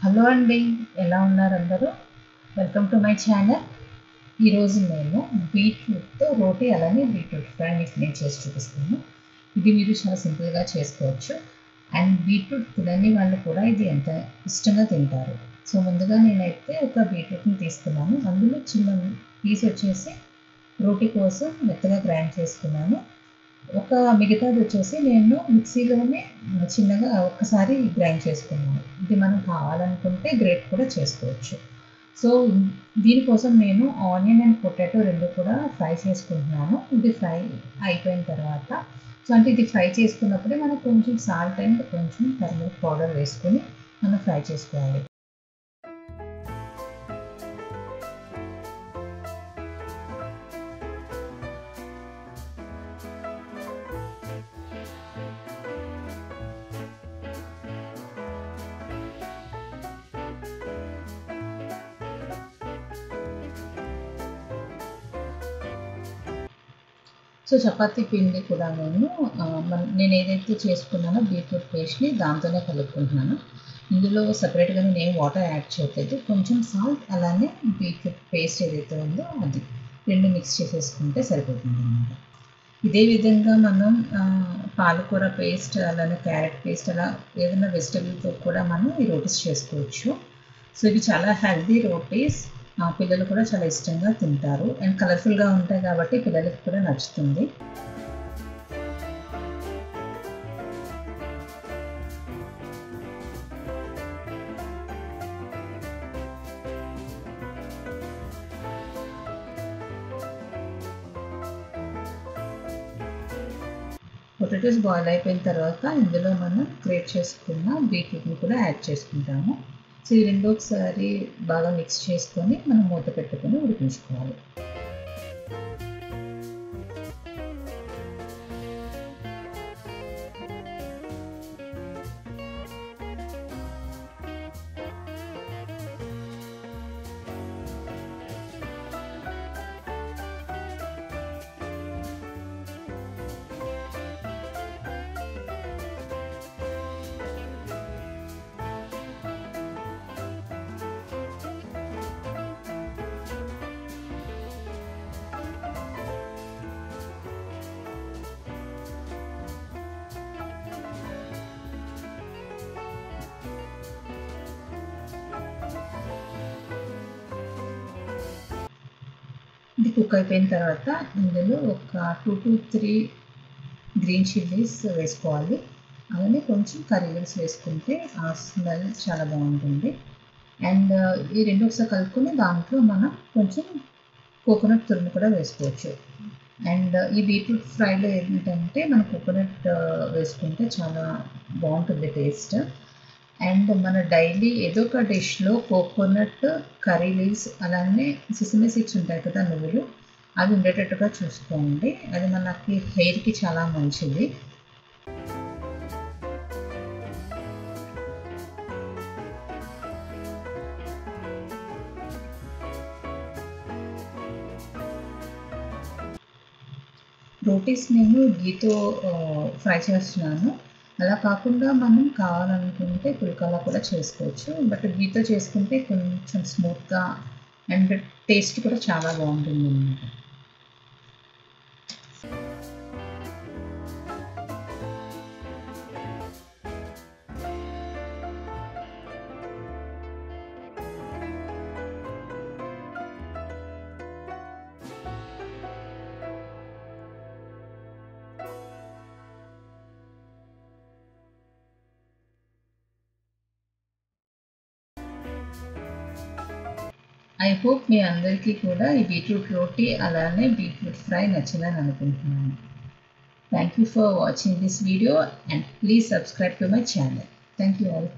Hello అండి, ఎలా ఉన్నారు అందరూ? Welcome to my channel. ఈరోజు నేను బీట్రూట్తో రోటీ అలానే బీట్రూట్ ఫ్రై మీకు నేను చేసి చూపిస్తాను. ఇది మీరు చాలా సింపుల్గా చేసుకోవచ్చు. అండ్ బీట్రూట్ తినని వాళ్ళు కూడా ఇది ఎంత ఇష్టంగా తింటారు. సో ముందుగా నేనైతే ఒక బీట్రూట్ని తీసుకున్నాను. అందులో చిన్న పీస్ వచ్చేసి రోటీ కోసం మెత్తగా గ్రైండ్ చేసుకున్నాను. మిగతాది వచ్చేసి నేను మిక్సీలోనే చిన్నగా ఒక్కసారి గ్రైండ్ చేసుకున్నాను. ఇది మనం కావాలనుకుంటే గ్రేట్ కూడా చేసుకోవచ్చు. సో దీనికోసం నేను ఆనియన్ అండ్ పొటాటో 2 కూడా ఫ్రై చేసుకుంటున్నాను. ఇది ఫ్రై అయిపోయిన తర్వాత అంటే ఇది ఫ్రై చేసుకున్నప్పుడే మనం కొంచెం సాల్ట్ అండ్ కొంచెం టర్మరిక్ పౌడర్ వేసుకొని మనం ఫ్రై చేసుకోవాలి. సో చపాతీ పిండి కూడా నేను ఏదైతే చేసుకున్నానో బీట్రూట్ పేస్ట్ని దాంతోనే కలుపుకుంటున్నాను. ఇందులో సపరేట్గా నేను వాటర్ యాడ్ చేయట్లేదు. కొంచెం సాల్ట్ అలానే బీట్రూట్ పేస్ట్ ఏదైతే ఉందో అది 2 మిక్స్ చేసేసుకుంటే సరిపోతుంది అన్నమాట. ఇదే విధంగా మనం పాలకూర పేస్ట్ అలానే క్యారెట్ పేస్ట్ అలా ఏదైనా వెజిటబుల్తో కూడా మనం ఈ రోటీస్ చేసుకోవచ్చు. సో ఇవి చాలా హెల్తీ రోటీస్. పిల్లలు కూడా చాలా ఇష్టంగా తింటారు అండ్ కలర్ఫుల్గా ఉంటాయి కాబట్టి పిల్లలకి కూడా నచ్చుతుంది. పొటాటోస్ బాయిల్ అయిపోయిన తర్వాత ఇందులో మనం గ్రేట్ చేసుకున్న బీట్రూట్ని కూడా యాడ్ చేసుకుంటాము. సో ఈ రెండు ఒకసారి బాగా మిక్స్ చేసుకొని మనం మూత పెట్టుకొని ఉడికించుకోవాలి. ఇది కుక్ అయిపోయిన తర్వాత ఇందులో ఒక 2 to 3 గ్రీన్ చిల్లీస్ వేసుకోవాలి. అలానే కొంచెం కర్రీ లీవ్స్ వేసుకుంటే ఆ స్మెల్ చాలా బాగుంటుంది. అండ్ ఈ రెండు ఒకసారి కలుపుకొని దాంట్లో మనం కొంచెం కోకోనట్ తురుము కూడా వేసుకోవచ్చు. అండ్ ఈ బీట్రూట్ ఫ్రైలో ఏంటంటే మనం కోకోనట్ వేసుకుంటే చాలా బాగుంటుంది టేస్ట్. అండ్ మన డైలీ ఏదో ఒక డిష్లో కోకోనట్, కర్రీ లీవ్స్ అలానే సెసమి సీడ్స్ ఉంటాయి కదా, నువ్వులు, అవి ఉండేటట్టుగా చూసుకోండి. అది మనకి హెయిర్కి చాలా మంచిది. రోటీస్ నేను గీతో ఫ్రై చేస్తున్నాను. అలా కాకుండా మనం కావాలనుకుంటే పుల్కాలా కూడా చేసుకోవచ్చు. బట్ గీతో చేసుకుంటే కొంచెం స్మూత్గా అండ్ టేస్ట్ కూడా చాలా బాగుంటుంది అన్నమాట. ఐ హోప్ మీ అందరికీ కూడా ఈ బీట్రూట్ రోటీ అలానే బీట్రూట్ ఫ్రై నచ్చిందని అనుకుంటున్నాను. Thank you for watching this video and please subscribe to my channel. Thank you all.